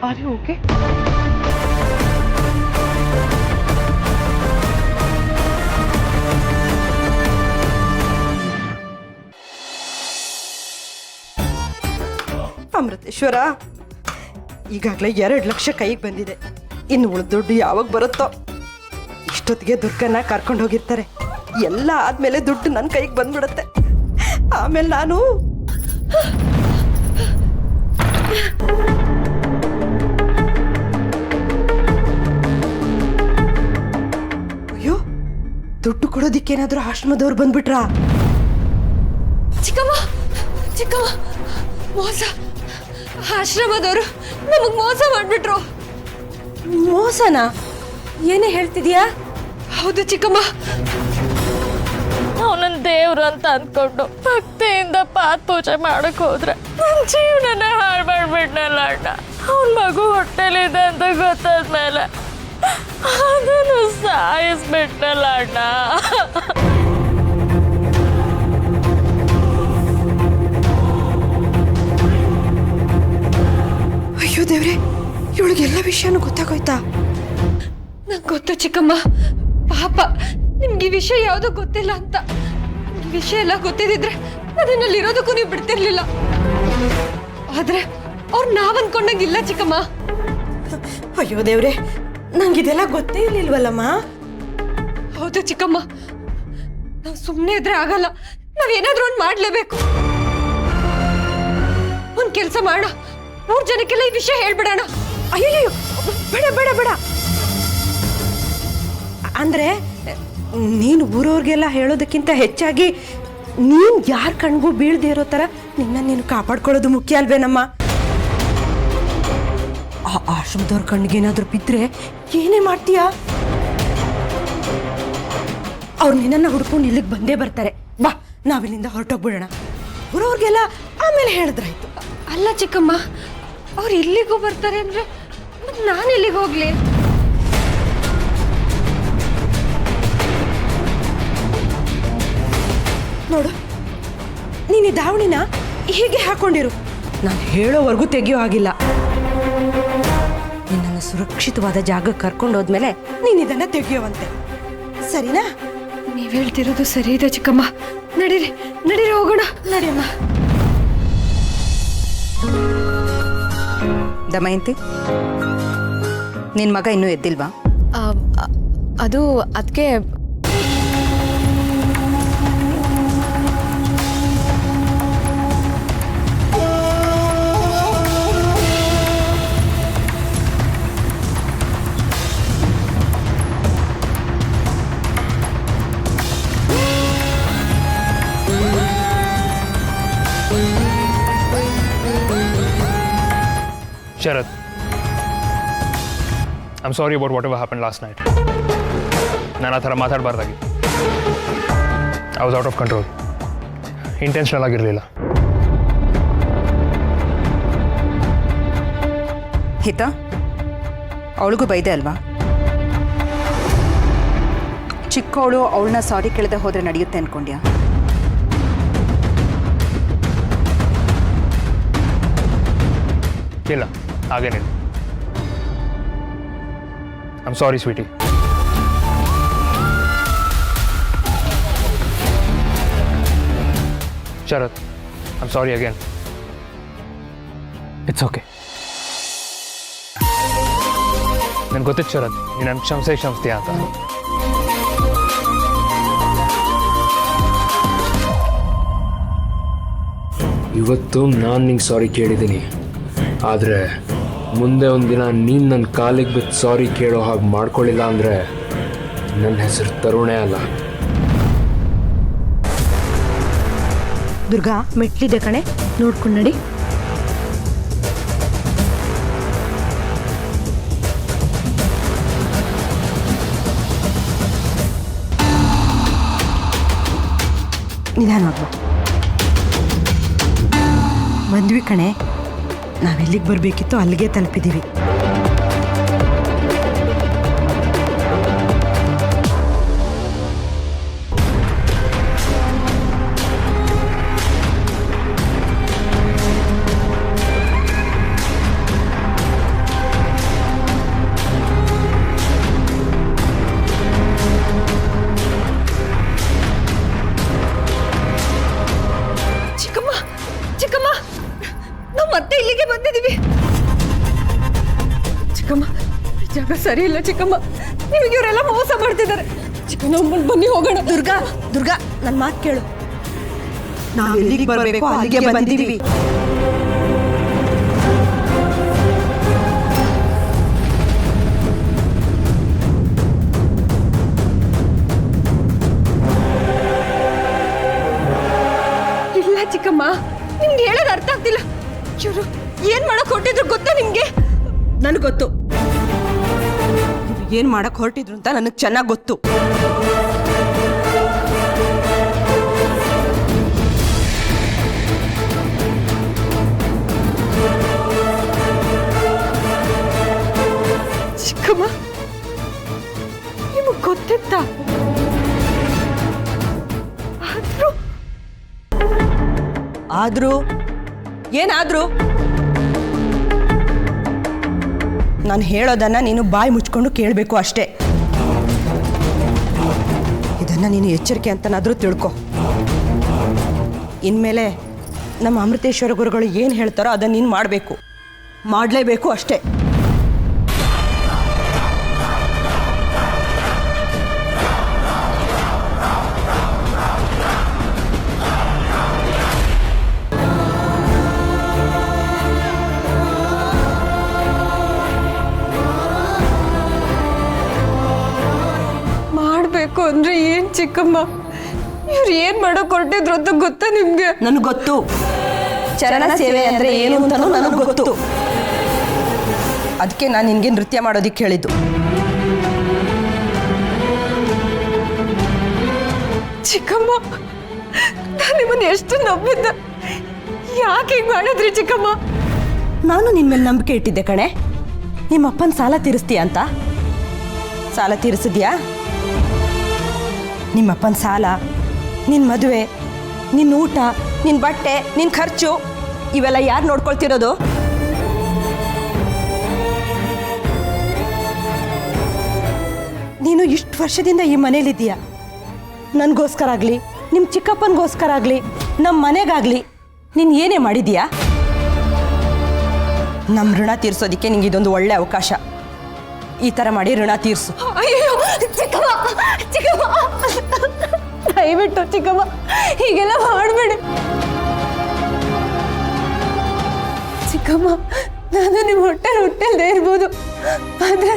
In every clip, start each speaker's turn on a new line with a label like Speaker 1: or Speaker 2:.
Speaker 1: Are you okay?
Speaker 2: Amruteshwara, ಈಗಾಗಲೇ 2 ಲಕ್ಷ ಕೈಗೆ ಬಂದಿದೆ. ಇನ್ನು ಉಳಿದ ದುಡ್ಡು ಯಾವಾಗ ಬರುತ್ತೋ? ಇಷ್ಟೊತ್ತಿಗೆ ದುರ್ಗನ ಕರ್ಕೊಂಡು ಹೋಗಿರ್ತಾರೆ. ಎಲ್ಲ ಆದ್ಮೇಲೆ ದುಡ್ಡು ನನ್ನ ಕೈಗೆ ಬಂದ್ಬಿಡುತ್ತೆ. ಆಮೇಲೆ ನಾನು ಅಯ್ಯೋ, ದುಡ್ಡು ಕೊಡೋದಿಕ್ಕೇನಾದ್ರೂ ಆಶ್ರಮದವ್ರು ಬಂದ್ಬಿಟ್ರಾ?
Speaker 3: ಚಿಕ್ಕಮ್ಮ ಚಿಕ್ಕಮ್ಮ, ಮೋಸ! ಆಶ್ರಮದವರು ನಮಗ್ ಮೋಸ ಮಾಡ್ಬಿಟ್ರು.
Speaker 2: ಮೋಸನಾ? ಏನೇ ಹೇಳ್ತಿದ್ಯಾ?
Speaker 3: ಹೌದು ಚಿಕ್ಕಮ್ಮ, ಅವನನ್ನ ದೇವ್ರು ಅಂತ ಅಂದ್ಕೊಂಡು ಭಕ್ತಿಯಿಂದ ಪಾತ್ ಪೂಜೆ ಮಾಡಕ್ ಹೋದ್ರೆ ನನ್ನ ಜೀವನನ ಹಾಳು ಮಾಡ್ಬಿಟ್ನಲ್ಲ ಅಣ್ಣ. ಅವನ ಮಗು ಹೊಟ್ಟೆಲಿದೆ ಅಂತ ಗೊತ್ತಾದ್ಮೇಲೆ ಅದನ್ನು ಸಾಯಿಸ್ಬಿಟ್ನಲ್ಲ ಅಣ್ಣ.
Speaker 2: ಅಯ್ಯೋ ದೇವ್ರೆ, ಇವಳಿಗೆಲ್ಲ ವಿಷಯನೂ ಗೊತ್ತಾಗೋಯ್ತಾ?
Speaker 3: ನಂಗೆ ಗೊತ್ತು ಚಿಕ್ಕಮ್ಮ, ಪಾಪ ನಿಮ್ಗೆ ಈ ವಿಷಯ ಯಾವುದೂ ಗೊತ್ತಿಲ್ಲ ಅಂತ. ಈ ವಿಷಯ ಎಲ್ಲ ಗೊತ್ತಿದ್ರೆ ಅದನ್ನಲ್ಲಿರೋದಕ್ಕೂ ನೀವು ಬಿಡ್ತಿರ್ಲಿಲ್ಲ. ಆದ್ರೆ ಅವ್ರು ನಾವ್ ಅನ್ಕೊಂಡಂಗಿಲ್ಲ ಚಿಕ್ಕಮ್ಮ.
Speaker 2: ಅಯ್ಯೋ ದೇವ್ರೆ, ನಂಗಿದೆಲ್ಲ ಗೊತ್ತೇ ಇರ್ಲಿಲ್ವಲ್ಲಮ್ಮ.
Speaker 3: ಹೌದು ಚಿಕ್ಕಮ್ಮ, ನಾವು ಸುಮ್ಮನೆ ಇದ್ರೆ ಆಗಲ್ಲ. ನಾವೇನಾದ್ರೂ ಒಂದು ಮಾಡ್ಲೇಬೇಕು. ಒಂದ್ ಕೆಲಸ ಮಾಡೋಣ, 3 ಜನಕ್ಕೆಲ್ಲ ಈ ವಿಷಯ ಹೇಳ್ಬಿಡೋಣ.
Speaker 2: ಅಯ್ಯಯ್ಯೋ, ಬೇಡ ಬೇಡ ಬೇಡ. ಅಂದ್ರೆ ನೀನು ಊರವ್ರಿಗೆಲ್ಲ ಹೇಳೋದಕ್ಕಿಂತ ಹೆಚ್ಚಾಗಿ ನೀನ್ ಯಾರ ಕಣ್ಗೂ ಬೀಳ್ದೇ ಇರೋ ತರ ನೀನು ಕಾಪಾಡ್ಕೊಳ್ಳೋದು ಮುಖ್ಯ ಅಲ್ವೇನಮ್ಮ? ಆ ಆಶ್ರಮದವ್ರ ಕಣ್ಣಿಗೇನಾದ್ರೂ ಬಿದ್ರೆ ಏನೇ ಮಾಡ್ತೀಯಾ? ಅವ್ರು ನಿನ್ನನ್ನು ಹುಡ್ಕೊಂಡು ಇಲ್ಲಿಗೆ ಬಂದೇ ಬರ್ತಾರೆ. ಬಾ, ನಾವಿಲ್ಲಿಂದ ಹೊರಟೋಗ್ಬಿಡೋಣ. ಊರವ್ರಿಗೆಲ್ಲ ಆಮೇಲೆ ಹೇಳಿದ್ರಾಯ್ತು.
Speaker 3: ಅಲ್ಲ ಚಿಕ್ಕಮ್ಮ, ಅವ್ರು ಇಲ್ಲಿಗೂ ಬರ್ತಾರೆ ಅಂದ್ರೆ ನಾನು ಎಲ್ಲಿಗೆ ಹೋಗ್ಲಿ?
Speaker 2: ನೋಡು, ನೀನು ಈ ದಾವಣಿನ ಹೀಗೆ ಹಾಕೊಂಡಿರು. ನಾನು ಹೇಳೋವರೆಗೂ ತೆಗಿಯೋ ಆಗಿಲ್ಲ. ನಿನ್ನನ್ನು ಸುರಕ್ಷಿತವಾದ ಜಾಗಕ್ಕೆ ಕರ್ಕೊಂಡು ಹೋದ್ಮೇಲೆ ನೀನು ಇದನ್ನ ತೆಗಿಯೋವಂತೆ, ಸರಿನಾ?
Speaker 3: ನೀವ್ ಹೇಳ್ತಿರೋದು ಸರಿ ಇದೆ ಚಿಕ್ಕಮ್ಮ. ನಡೀರಿ ನಡೀರಿ, ಹೋಗೋಣ.
Speaker 2: ನಡಿಯಮ್ಮ.
Speaker 4: ದಮಯಂತಿ, ನಿನ್ ಮಗ ಇನ್ನೂ ಎದ್ದಿಲ್ವಾ?
Speaker 3: ಅದು ಅದಕ್ಕೆ
Speaker 5: Sharat, I'm sorry about whatever happened last night. ನಾನು ಆ ಥರ ಮಾತಾಡಬಾರ್ದಾಗಿತ್ತು. I was out of control. Intentional ಆಗಿರಲಿಲ್ಲ.
Speaker 4: ಹಿತ, ಅವಳಿಗೂ ಬೈದೆ ಅಲ್ವಾ? ಚಿಕ್ಕವಳು ಅವಳನ್ನ ಸಾರಿ ಕೇಳದೆ ಹೋದ್ರೆ ನಡೆಯುತ್ತೆ ಅನ್ಕೊಂಡ್ಯಾ?
Speaker 5: ಇಲ್ಲ, ಹಾಗೇನಿಲ್ಲ. I'm sorry, sweetie. Sharat, I'm sorry again. It's okay. ನನ್ಗೆ ಗೊತ್ತಿತ್ತು ಶರತ್, ನೀನು ನನ್ನ ಕ್ಷಮಿಸ್ತೀಯ ಅಂತ.
Speaker 6: ಇವತ್ತು ನಾನು ನಿಂಗೆ ಸಾರಿ ಕೇಳಿದ್ದೀನಿ, ಆದರೆ ಮುಂದೆ ಒಂದಿನ ನೀನು ನನ್ನ ಕಾಲಿಗೆ ಬಿದ್ದು ಸಾರಿ ಕೇಳೋ ಹಾಗೆ ಮಾಡ್ಕೊಳ್ಳಿಲ್ಲ ಅಂದರೆ ನನ್ನ ಹೆಸರು ತರುಣೇ ಅಲ್ಲ.
Speaker 2: ದುರ್ಗಾ, ಮೆಟ್ಲಿದೆ ಕಣೆ, ನೋಡ್ಕೊಂಡು ನಡಿ. ನಿಧಾನವಾಗಿ ಬಂದ್ವಿ ಕಣೆ. ನಾವೆಲ್ಲಿಗೆ ಬರಬೇಕಿತ್ತು ಅಲ್ಲಿಗೆ ತಲುಪಿದ್ದೀವಿ.
Speaker 4: ಬಂದಿದ್ದೀವಿ. ಚಿಕ್ಕಮ್ಮ, ಈ ಜಾಗ ಸರಿ ಇಲ್ಲ ಚಿಕ್ಕಮ್ಮ. ನಿಮಗೆ ಇವರೆಲ್ಲ ಮೋಸ ಮಾಡ್ತಿದ್ದಾರೆ. ಚಿಕ್ಕಮ್ಮ ಬನ್ನಿ ಹೋಗೋಣ.
Speaker 2: ದುರ್ಗಾ ದುರ್ಗಾ, ನನ್ನ ಮಾತು ಕೇಳು. ನಾವು ಎಲ್ಲಿಗೆ ಬರಬೇಕು ಅಲ್ಲಿಗೆ ಬಂದಿದ್ದೀವಿ.
Speaker 4: ಇಲ್ಲ ಚಿಕ್ಕಮ್ಮ, ನಿಮ್ಗೆ ಹೇಳೋದು ಅರ್ಥ ಆಗ್ತಿಲ್ಲ. ಇವರು ಏನ್ ಮಾಡಕ್ ಹೊರಟಿದ್ರು ಗೊತ್ತಾ ನಿಮ್ಗೆ?
Speaker 2: ನನಗೆ ಗೊತ್ತು, ನೀವು ಏನು ಮಾಡಕ್ ಹೊರಟಿದ್ರು ಅಂತ ನನಗೆ ಚೆನ್ನಾಗಿ ಗೊತ್ತು.
Speaker 4: ಚಿಕ್ಕಮ್ಮ, ನಿಮಗ್ ಗೊತ್ತಿತ್ತ?
Speaker 2: ಆದ್ರೂ ಏನಾದ್ರೂ ನಾನು ಹೇಳೋದನ್ನ ನೀನು ಬಾಯಿ ಮುಚ್ಕೊಂಡು ಕೇಳಬೇಕು ಅಷ್ಟೇ. ಇದನ್ನ ನೀನು ಎಚ್ಚರಿಕೆ ಅಂತನಾದ್ರೂ ತಿಳ್ಕೊ. ಇನ್ಮೇಲೆ ನಮ್ಮ ಅಮೃತೇಶ್ವರ ಗುರುಗಳು ಏನು ಹೇಳ್ತಾರೋ ಅದನ್ನ ನೀನು ಮಾಡಬೇಕು, ಮಾಡಲೇಬೇಕು ಅಷ್ಟೇ.
Speaker 4: ಮಾಡ್ಬೇಕು ಅಂದ್ರೆ ಏನ್ ಚಿಕ್ಕಮ್ಮ? ಇವ್ರು ಏನ್ ಮಾಡಕ್ ಹೊರಟಿದ್ರು ಅಂತ ಗೊತ್ತಾ ನಿಮ್ಗೆ?
Speaker 2: ನನಗೆ ಗೊತ್ತು. ಚರಣ ಸೇವೆ ಅಂದ್ರೆ ಏನು ಅಂತನೂ ನನಗೆ ಗೊತ್ತು. ಅದಕ್ಕೆ ನಾನು ನಿನಗೆ ನೃತ್ಯ ಮಾಡೋದಿಕ್ಕೆ ಹೇಳಿದ್ದು.
Speaker 4: ಚಿಕ್ಕಮ್ಮ, ನಾನು ನಿಮ್ಮನ್ನ ಎಷ್ಟು ನಂಬಿದ್ದ. ಯಾಕೆ ಹೀಗೆ ಮಾಡಿದ್ರಿ ಚಿಕ್ಕಮ್ಮ?
Speaker 2: ನಾನು ನಿನ್ನ ಮೇಲೆ ನಂಬಿಕೆ ಇಟ್ಟಿದ್ದೆ ಕಣೆ. ನಿಮ್ಮಪ್ಪನ ಸಾಲ ತೀರಿಸ್ತೀಯ ಅಂತ. ಸಾಲ ತೀರಿಸಿದ್ಯಾ? ನಿಮ್ಮಪ್ಪನ ಸಾಲ, ನಿನ್ನ ಮದುವೆ, ನಿನ್ನ ಊಟ, ನಿನ್ನ ಬಟ್ಟೆ, ನಿನ್ನ ಖರ್ಚು ಇವೆಲ್ಲ ಯಾರು ನೋಡ್ಕೊಳ್ತಿರೋದು? ನೀನು ಇಷ್ಟು ವರ್ಷದಿಂದ ಈ ಮನೇಲಿದ್ದೀಯ. ನನಗೋಸ್ಕರ ಆಗಲಿ, ನಿಮ್ಮ ಚಿಕ್ಕಪ್ಪನಿಗೋಸ್ಕರ ಆಗಲಿ, ನಮ್ಮ ಮನೆಗಾಗಲಿ ನೀನು ಏನೇ ಮಾಡಿದೀಯಾ? ನಮ್ಮ ಋಣ ತೀರಿಸೋದಕ್ಕೆ ನಿಂಗೆ ಇದೊಂದು ಒಳ್ಳೆ ಅವಕಾಶ. ಈ ಥರ ಮಾಡಿ ಋಣ ತೀರಿಸು.
Speaker 4: ಅಯ್ಯೋ ಚಿಕ್ಕಮ್ಮ, ಚಿಕ್ಕಮ್ಮ, ದಯವಿಟ್ಟು ಚಿಕ್ಕಮ್ಮ ಹೀಗೆಲ್ಲ ಮಾಡಬೇಡಿ. ಚಿಕ್ಕಮ್ಮ, ನಾನು ನಿಮ್ಮ ಹೊಟ್ಟೆಲ್ದೇ ಇರ್ಬೋದು, ಆದ್ರೆ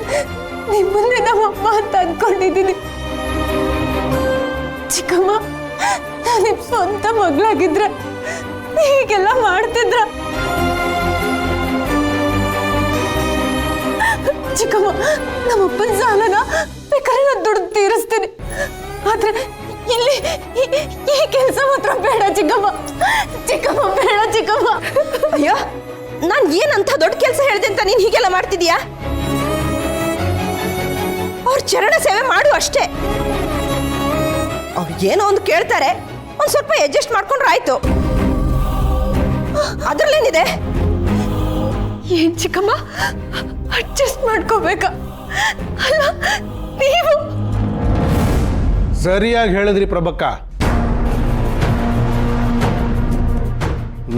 Speaker 4: ನಿಮ್ಮನ್ನೇ ನಮ್ಮಮ್ಮ ಅಂತ ಅಂದ್ಕೊಂಡಿದ್ದೀನಿ. ಚಿಕ್ಕಮ್ಮ, ನಾನು ನಿಮ್ಮ ಸ್ವಂತ ಮಗಳಾಗಿದ್ರೆ ಹೀಗೆಲ್ಲ ಮಾಡ್ತಿದ್ರ? ಚಿಕ್ಕಮ್ಮ, ನಮ್ಮಪ್ಪನ ಸಾಲನ ಬೇಕಾದ್ರೆ ನಾನು ದುಡ್ಡು ತೀರಿಸ್ತೀನಿ, ಆದ್ರೆ ಇಲ್ಲಿ ಈ ಕೆಲಸ ಮಾತ್ರ ಬೇಡ ಚಿಕ್ಕಮ್ಮ. ಚಿಕ್ಕಮ್ಮ ಬೇಡ ಚಿಕ್ಕಮ್ಮ.
Speaker 2: ಅಯ್ಯೋ, ನಾನು ಏನಂತ ದೊಡ್ಡ ಕೆಲಸ ಹೇಳಿದೆ ಅಂತ ನೀನು ಹೀಗೆಲ್ಲ ಮಾಡ್ತಿದೀಯಾ? ಅವ್ರ ಚರಣ ಸೇವೆ ಮಾಡು ಅಷ್ಟೇ. ಅವ್ರು ಏನೋ ಒಂದು ಕೇಳ್ತಾರೆ, ಒಂದು ಸ್ವಲ್ಪ ಅಡ್ಜಸ್ಟ್ ಮಾಡ್ಕೊಂಡ್ರೆ ಆಯ್ತು. ಅದ್ರಲ್ಲೇನಿದೆ?
Speaker 4: ಏನ್ ಚಿಕ್ಕಮ್ಮ ಅಡ್ಜಸ್ಟ್ ಮಾಡ್ಕೋಬೇಕಾ? ಅಲ್ಲ, ನೀವು
Speaker 1: ಸರಿಯಾಗಿ ಹೇಳಿದ್ರಿ ಪ್ರಭಕ್ಕ.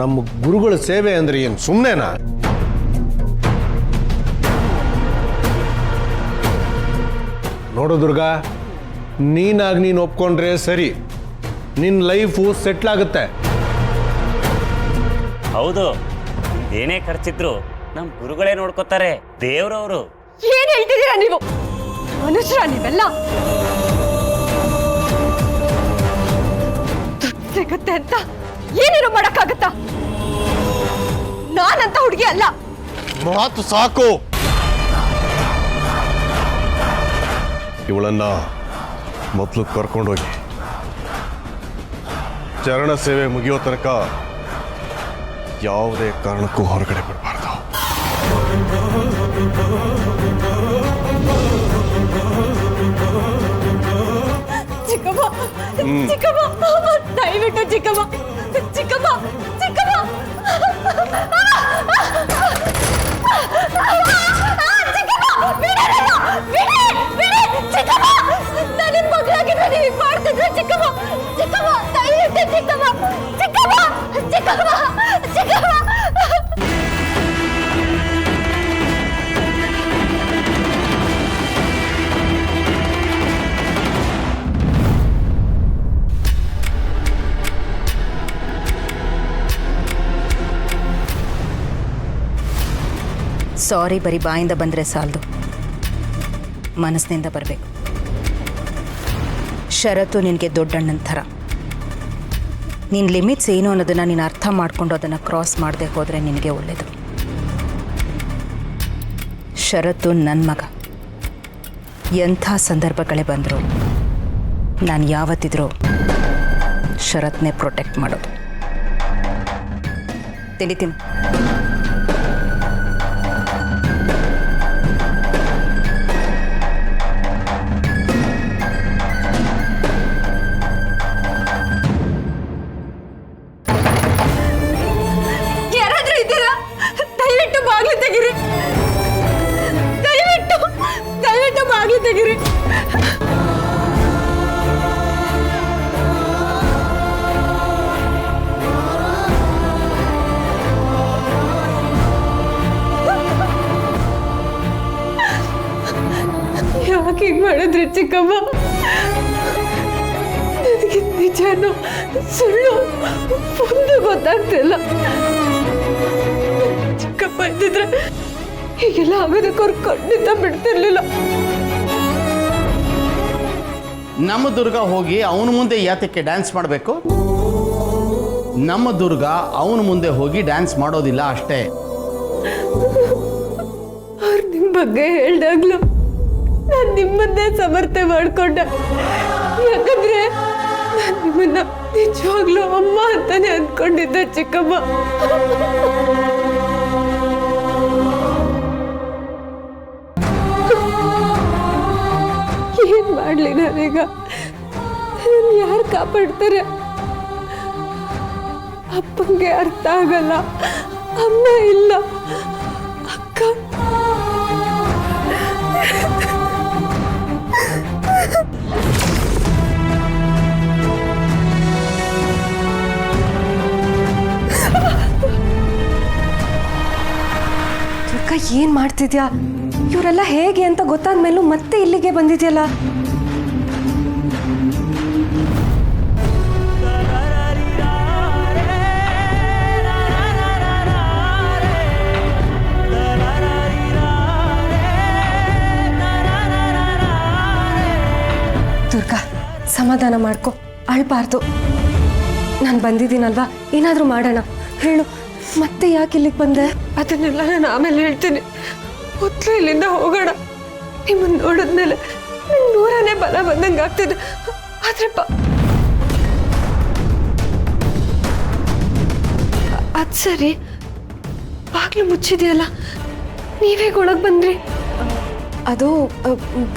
Speaker 1: ನಮ್ಮ ಗುರುಗಳ ಸೇವೆ ಅಂದ್ರೆ ಏನು ಸುಮ್ಮನೆನಾ? ನೋಡು ದುರ್ಗಾ, ನೀನಾಗಿ ನೀನು ಒಪ್ಕೊಂಡ್ರೆ ಸರಿ, ನಿನ್ನ ಲೈಫು ಸೆಟ್ಲ್ ಆಗುತ್ತೆ.
Speaker 7: ಹೌದು, ಏನೇ ಖರ್ಚಿದ್ರು ನಮ್ಮ ಗುರುಗಳೇ ನೋಡ್ಕೋತಾರೆ, ದೇವ್ರವರು.
Speaker 4: ಏನ್ ಹೇಳ್ತಿದ್ದೀರಾ ನೀವು? ಮನುಷ್ಯರ ನೀವೆಲ್ಲ? ದುಡ್ಡು ಸಿಗುತ್ತೆ ಅಂತ ಏನೇನು ಮಾಡಕ್ಕಾಗತ್ತಾ? ನಾನಂತ ಹುಡುಗಿ ಅಲ್ಲ.
Speaker 1: ಮಾತು ಸಾಕು. ಇವಳನ್ನ ಮೊದಲು ಕರ್ಕೊಂಡೋಗಿ ಚರಣ ಸೇವೆ ಮುಗಿಯೋ ತನಕ ಯಾವುದೇ ಕಾರಣಕ್ಕೂ ಹೊರಗಡೆ ಬಿಡಬಾರ್ದು.
Speaker 4: ಚಿಕ್ಕಮ್ಮ, ಚಿಕ್ಕಮ್ಮ, ದಯವಿಟ್ಟು ಚಿಕ್ಕಮ್ಮ, ಚಿಕ್ಕಮ್ಮ, ಚಿಕ್ಕಮ್ಮ. ನನ್ನ ಮಗಳಾಗಿದ್ರೆ ನೀವು ಮಾಡ್ತಿದ್ರೆ ಚಿಕ್ಕಮ್ಮ, ಚಿಕ್ಕಮ್ಮ, ದಯವಿಟ್ಟು ಚಿಕ್ಕಮ್ಮ, ಚಿಕ್ಕಮ್ಮ, ಚಿಕ್ಕಮ್ಮ, ಚಿಕ್ಕಮ್ಮ.
Speaker 8: ಸಾರಿ ಬರೀ ಬಾಯಿಂದ ಬಂದರೆ ಸಾಲದು, ಮನಸ್ಸಿನಿಂದ ಬರಬೇಕು. ಷರತ್ತು ನಿನಗೆ ದೊಡ್ಡಣ್ಣನ ಥರ. ನಿನ್ನ ಲಿಮಿಟ್ಸ್ ಏನು ಅನ್ನೋದನ್ನು ನೀನು ಅರ್ಥ ಮಾಡಿಕೊಂಡು ಅದನ್ನು ಕ್ರಾಸ್ ಮಾಡದೆ ಹೋದರೆ ನಿನಗೆ ಒಳ್ಳೆಯದು. ಷರತ್ತು ನನ್ನ ಮಗ. ಎಂಥ ಸಂದರ್ಭಗಳೇ ಬಂದರೂ ನಾನು ಯಾವತ್ತಿದ್ರೂ ಷರತ್ನೇ ಪ್ರೊಟೆಕ್ಟ್ ಮಾಡೋದು. ತಿಳಿತೀನಿ.
Speaker 4: ಯಾರಾದ್ರೂ ಇದ್ದೀರಾ? ದಯವಿಟ್ಟು ಬಾಗಿಲು ತೆಗೀರಿ. ದಯವಿಟ್ಟು ಬಾಗಿಲು ತೆಗೀರಿ. ಯಾಕೆ ಹೀಗೆ ಮಾಡಿದ್ರಿ ಚಿಕ್ಕಮ್ಮ? ನನಗೆ ನಿಜನೋ ಸುಳ್ಳು ಒಂದು ಗೊತ್ತಾಗ್ತಿಲ್ಲ. ಚಿಕ್ಕಪ್ಪ ಇದ್ದಿದ್ರೆ ಹೀಗೆಲ್ಲ ಆಗೋದಕ್ಕೆ ಅವ್ರು ಖಂಡಿತ ಬಿಡ್ತಿರ್ಲಿಲ್ಲ.
Speaker 9: ನಮ್ಮ ದುರ್ಗ ಹೋಗಿ ಅವನ ಮುಂದೆ ಯಾತಕ್ಕೆ ಡ್ಯಾನ್ಸ್ ಮಾಡಬೇಕು? ನಮ್ಮ ದುರ್ಗ ಅವನ ಮುಂದೆ ಹೋಗಿ ಡ್ಯಾನ್ಸ್ ಮಾಡೋದಿಲ್ಲ ಅಷ್ಟೇ.
Speaker 4: ಅವ್ರು ನಿಮ್ಮ ಬಗ್ಗೆ ಹೇಳ್ದಾಗ್ಲೂ ನಾನು ನಿಮ್ಮನ್ನೇ ಸಮರ್ಥನೆ ಮಾಡ್ಕೊಂಡೆ. ಯಾಕಂದ್ರೆ ನಾನು ನಿಮ್ಮನ್ನ ನಿಜವಾಗ್ಲೂ ಅಮ್ಮ ಅಂತಾನೆ ಅಂದ್ಕೊಂಡಿದ್ದೆ ಚಿಕ್ಕಮ್ಮ. ಏನ್ ಮಾಡ್ಲಿ ನಾನೀಗ? ಯಾರು ಕಾಪಾಡ್ತಾರೆ? ಅಪ್ಪಂಗೆ ಅರ್ಥ ಆಗಲ್ಲ, ಅಮ್ಮ ಇಲ್ಲ, ಅಕ್ಕ.
Speaker 2: ದುರ್ಗಾ ಏನ್ ಮಾಡ್ತಿದ್ಯಾ? ಇವರೆಲ್ಲ ಹೇಗೆ ಅಂತ ಗೊತ್ತಾದ್ಮೇಲೂ ಮತ್ತೆ ಇಲ್ಲಿಗೆ ಬಂದಿದ್ಯಲ್ಲ? ದುರ್ಗಾ ಸಮಾಧಾನ ಮಾಡ್ಕೊ, ಅಳ್ಬಾರ್ದು. ನಾನು ಬಂದಿದ್ದೀನಲ್ವಾ, ಏನಾದರೂ ಮಾಡೋಣ. ಹೇಳು, ಮತ್ತೆ ಯಾಕೆ ಇಲ್ಲಿಗೆ ಬಂದೆ?
Speaker 4: ಅದನ್ನೆಲ್ಲ ನಾನು ಆಮೇಲೆ ಹೇಳ್ತೀನಿ. ಮೊದಲು ಇಲ್ಲಿಂದ ಹೋಗೋಣ. ನಿಮ್ಮನ್ನು ನೋಡಿದ್ಮೇಲೆ ನಂಗೆ 100ನೇ ಬಲ ಬಂದಂಗೆ ಆಗ್ತಿದೆ. ಆದ್ರೆ ಅದು ಸರಿ, ಬಾಗ್ಲು ಮುಚ್ಚಿದೆಯಲ್ಲ, ನೀವೇ ಒಳಗೆ ಬಂದ್ರಿ?
Speaker 2: ಅದು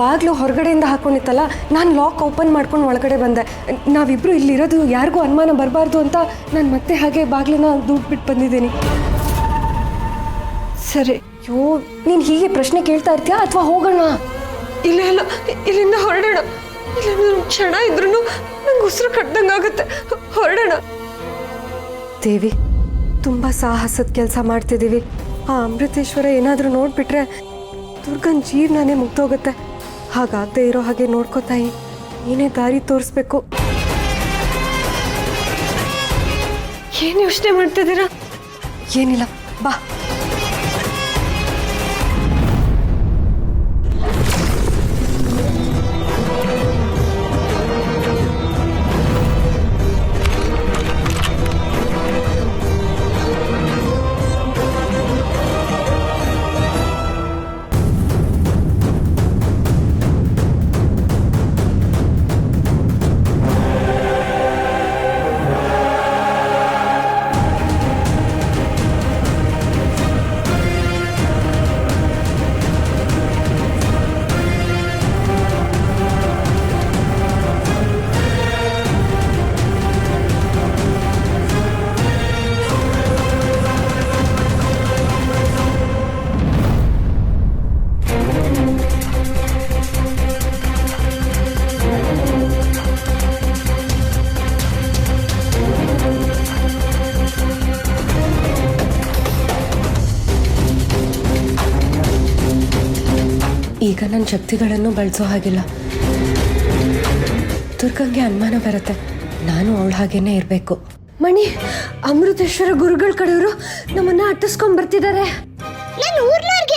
Speaker 2: ಬಾಗಿಲು ಹೊರಗಡೆಯಿಂದ ಹಾಕೊಂಡಿತ್ತಲ್ಲ, ನಾನು ಲಾಕ್ ಓಪನ್ ಮಾಡ್ಕೊಂಡು ಒಳಗಡೆ ಬಂದೆ. ನಾವಿಬ್ಬರು ಇಲ್ಲಿರೋದು ಯಾರಿಗೂ ಅನುಮಾನ ಬರಬಾರ್ದು ಅಂತ ನಾನು ಮತ್ತೆ ಹಾಗೆ ಬಾಗಿಲನ್ನ ದೂಡ್ಬಿಟ್ಟು ಬಂದಿದ್ದೀನಿ.
Speaker 4: ಸರಿ.
Speaker 2: ಅಯ್ಯೋ, ನೀನು ಹೀಗೆ ಪ್ರಶ್ನೆ ಕೇಳ್ತಾ ಇರ್ತೀಯಾ ಅಥವಾ ಹೋಗೋಣ?
Speaker 4: ಇಲ್ಲ ಇಲ್ಲ, ಇಲ್ಲಿಂದ ಹೊರಡೋಣ. ಇಲ್ಲ ಕ್ಷಣ ಇದ್ರೂ ನಂಗೆ ಉಸಿರು ಕಟ್ಟದಂಗೆ ಆಗುತ್ತೆ. ಹೊರಡೋಣ.
Speaker 2: ದೇವಿ, ತುಂಬ ಸಾಹಸದ ಕೆಲಸ ಮಾಡ್ತಿದ್ದೀವಿ. ಆ ಅಮೃತೇಶ್ವರ ಏನಾದರೂ ನೋಡಿಬಿಟ್ರೆ ದುರ್ಗನ್ ಜೀವನನೇ ಮುಗ್ದೋಗುತ್ತೆ. ಹಾಗಾಗದೆ ಇರೋ ಹಾಗೆ ನೋಡ್ಕೋತಾಯಿ, ಏನೇ ದಾರಿ ತೋರಿಸ್ಬೇಕು.
Speaker 4: ಏನು ಯೋಚನೆ ಮಾಡ್ತಿದ್ದೀರಾ?
Speaker 2: ಏನಿಲ್ಲ, ಬಾ. ಈಗ ನನ್ನ ಶಕ್ತಿಗಳನ್ನು ಬಳಸೋ ಹಾಗಿಲ್ಲ. ದುರ್ಗಂಗೆ ಅನುಮಾನ ಬರುತ್ತೆ, ನಾನು ಅವಳ ಹಾಗೇನೆ ಇರಬೇಕು.
Speaker 4: ಮಣಿ, ಅಮೃತೇಶ್ವರ ಗುರುಗಳ ಕಡೆಯವರು ನಮ್ಮನ್ನ ಅಟ್ಟಿಸ್ಕೊಂಡ್ ಬರ್ತಿದ್ದಾರೆ.
Speaker 10: ನಾನು ಊರ್ನವ್ರಿಗೆ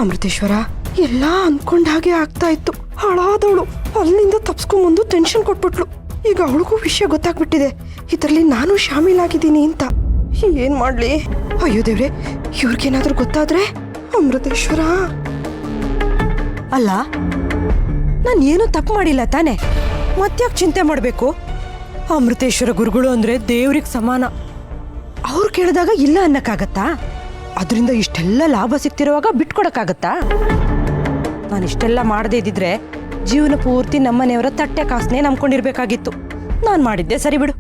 Speaker 2: ಅಮೃತೇಶ್ವರ ಎಲ್ಲ ಅನ್ಕೊಂಡ ಹಾಗೆ ಆಗ್ತಾ ಇತ್ತು. ಹಾಳಾದವಳು ಅಲ್ಲಿಂದ ತಪ್ಸ್ಕೊಂಬಂದು ಟೆನ್ಷನ್ ಕೊಟ್ಬಿಟ್ಲು. ಈಗ ಅವಳಿಗೂ ವಿಷಯ ಗೊತ್ತಾಗ್ಬಿಟ್ಟಿದೆ, ಇದರಲ್ಲಿ ನಾನು ಶಾಮೀಲಾಗಿದ್ದೀನಿ ಅಂತ. ಏನ್ ಮಾಡ್ಲಿ? ಅಯ್ಯೋ ದೇವ್ರೆ, ಇವ್ರಿಗೇನಾದ್ರೂ ಗೊತ್ತಾದ್ರೆ? ಅಮೃತೇಶ್ವರ, ಅಲ್ಲ ನಾನು ಏನೂ ತಪ್ಪು ಮಾಡಿಲ್ಲ ತಾನೆ, ಮತ್ತ್ಯಾಕೆ ಚಿಂತೆ ಮಾಡಬೇಕು? ಅಮೃತೇಶ್ವರ ಗುರುಗಳು ಅಂದ್ರೆ ದೇವ್ರಿಗೆ ಸಮಾನ. ಅವ್ರು ಕೇಳಿದಾಗ ಇಲ್ಲ ಅನ್ನಕ್ಕಾಗತ್ತಾ? ಅದರಿಂದ ಇಷ್ಟೆಲ್ಲ ಲಾಭ ಸಿಗ್ತಿರುವಾಗ ಬಿಟ್ಕೊಡಕ್ಕಾಗತ್ತಾ? ನಾನು ಇಷ್ಟೆಲ್ಲ ಮಾಡದೇ ಇದ್ದಿದ್ರೆ ಜೀವನ ಪೂರ್ತಿ ನಮ್ಮನೆಯವರ ತಟ್ಟೆ ಕಾಸನ್ನೇ ನಂಬ್ಕೊಂಡಿರ್ಬೇಕಾಗಿತ್ತು. ನಾನು ಮಾಡಿದ್ದೆ ಸರಿ ಬಿಡು.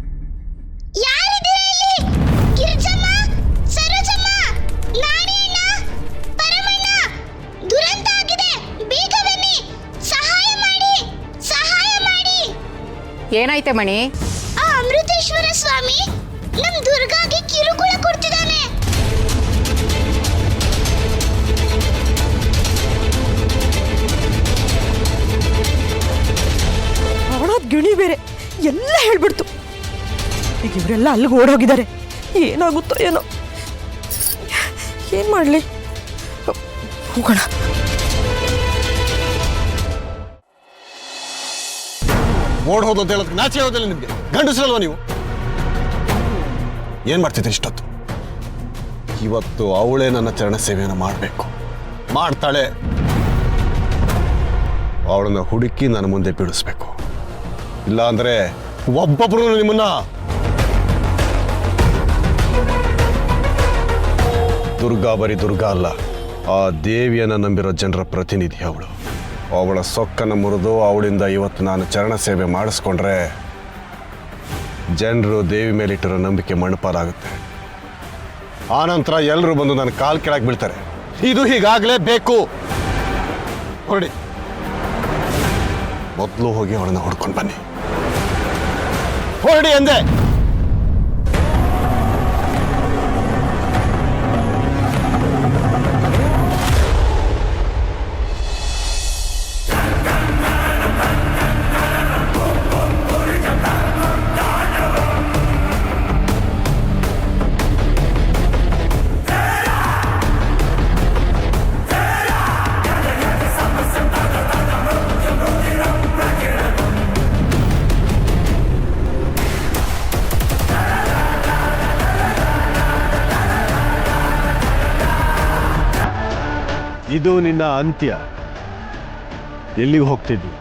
Speaker 8: ಏನಾಯ್ತೆ ಮಣಿ?
Speaker 10: ಆ ಅಮೃತೇಶ್ವರ ಸ್ವಾಮಿ ನಮ್ ದುರ್ಗಾಗೆ ಕಿರುಕುಳ ಕೊಡ್ತಿದ್ದಾನೆ.
Speaker 2: ಅವಳೋದ್ ಗಿಣಿ ಬೇರೆ ಎಲ್ಲ ಹೇಳ್ಬಿಡ್ತು. ಈಗ ಇವರೆಲ್ಲ ಅಲ್ಲಿಗೆ ಓಡೋಗಿದ್ದಾರೆ. ಏನಾಗುತ್ತೋ ಏನೋ, ಏನ್ ಮಾಡ್ಲಿ? ಹೋಗೋಣ.
Speaker 1: ಓಡ್ ಹೋದು ಅಂತ ಹೇಳೋದಕ್ಕೆ ನಾಚೆ ಹೋದಿಲ್ಲ ನಿಮ್ಗೆ? ಗಂಡಸಲ್ವಾ ನೀವು? ಏನ್ ಮಾಡ್ತಿದ್ರಿ ಇಷ್ಟೊತ್ತು? ಇವತ್ತು ಅವಳೇ ನನ್ನ ಚರಣ ಸೇವೆಯನ್ನು ಮಾಡಬೇಕು, ಮಾಡ್ತಾಳೆ. ಅವಳನ್ನ ಹುಡುಕಿ ನನ್ನ ಮುಂದೆ ಬಿಡಿಸ್ಬೇಕು. ಇಲ್ಲ ಅಂದ್ರೆ ಒಬ್ಬೊಬ್ರು ನಿಮ್ಮನ್ನ ದುರ್ಗಾ ಬರೀ ದುರ್ಗಾ ಅಲ್ಲ, ಆ ದೇವಿಯನ್ನ ನಂಬಿರೋ ಜನರ ಪ್ರತಿನಿಧಿ ಅವಳು. ಅವಳ ಸೊಕ್ಕನ್ನು ಮುರಿದು ಅವಳಿಂದ ಇವತ್ತು ನಾನು ಚರಣ ಸೇವೆ ಮಾಡಿಸ್ಕೊಂಡ್ರೆ ಜನರು ದೇವಿ ಮೇಲಿಟ್ಟಿರೋ ನಂಬಿಕೆ ಮಣ್ಣಪಾಲಾಗುತ್ತೆ. ಆನಂತರ ಎಲ್ಲರೂ ಬಂದು ನನ್ನ ಕಾಲು ಕೆಳಗೆ ಬೀಳ್ತಾರೆ. ಇದು ಹೀಗಾಗಲೇ ಬೇಕು. ಹೊರಡಿ, ಮೊದಲು ಹೋಗಿ ಅವಳನ್ನ ಹುಡ್ಕೊಂಡು ಬನ್ನಿ. ಹೊರಡಿ ಅಂದೆ. ಇದು ನಿನ್ನ ಅಂತ್ಯ. ಎಲ್ಲಿಗೆ ಹೋಗ್ತಿದ್ವಿ?